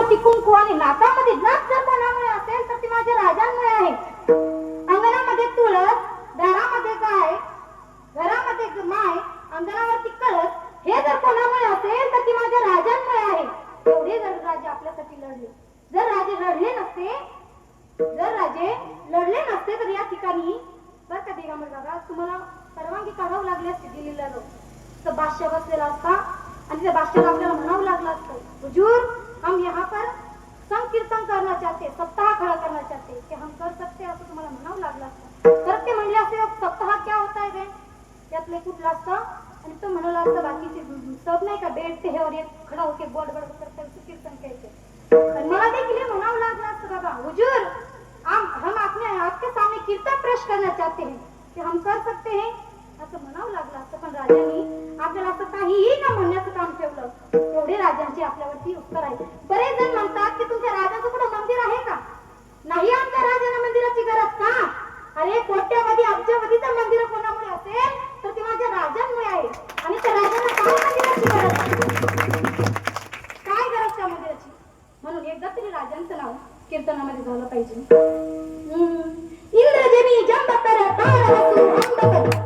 हळदी कुंकू आणि नाकामध्ये नाक जर कोणामुळे असेल तर ती माझ्या राजांमुळे आहे. अंगणामध्ये तुळस, दारामध्ये गाय, घरामध्ये माय, अंगणावरती कळस, हे जर कोणामुळे असेल तर ती माझ्या राजांमुळे आहे. एवढे जर राजे आपल्यासाठी लढले, जर राजे लढले नसते तर या ठिकाणी बरं का दिगंबर दादा तुम्हाला परवानगी काढावं लागली असते दिल्लीला तर बादशाह बसलेला असता आणि त्या बादशाहला आपल्याला म्हणावं लागलं असतं, हुजूर हम यहाँ पर संकीर्तन करना चाहते, सप्ताह खड़ा करना चाहते, कि हम कर सकते असं तुम्हाला म्हणावं लागलं असतं. तर ते म्हणले असते सप्ताह क्या होता है त्यातले कुठला असतं आणि तो म्हणाला असतं बाकीचे सब नाही का बैठते हैं और एक खड़ा होके बोल बड़ करते हैं कीर्तन कहते. मला देखील म्हणावं लागलं असतं बाबा हुजूर हम आपके सामने कीर्तन पेश करना चाहते हैं कि हम कर सकते हैं असं म्हणावं लागलं असतं. पण राजांनी आपल्याला असं काहीही न म्हणण्याचं काम ठेवलं. एवढे राजांचे आपल्यावरती उत्तर आहे. बरेच जण म्हणतात की तुमच्या राजाचं कुठं मंदिर आहे का? नाही आमच्या राजाला मंदिराची गरज का? अरे कोट्यावधी अब्जवधीचं मंदिर कोणामुळे असेल तर ते माझ्या राजांमुळे आहे. आणि त्या राजांना काय मंदिराची गरज, काय गरज त्या मंदिराची? म्हणून एकदा तरी राजांचं नाव कीर्तनामध्ये झालं पाहिजे. इंद्रजनी जंब कर तार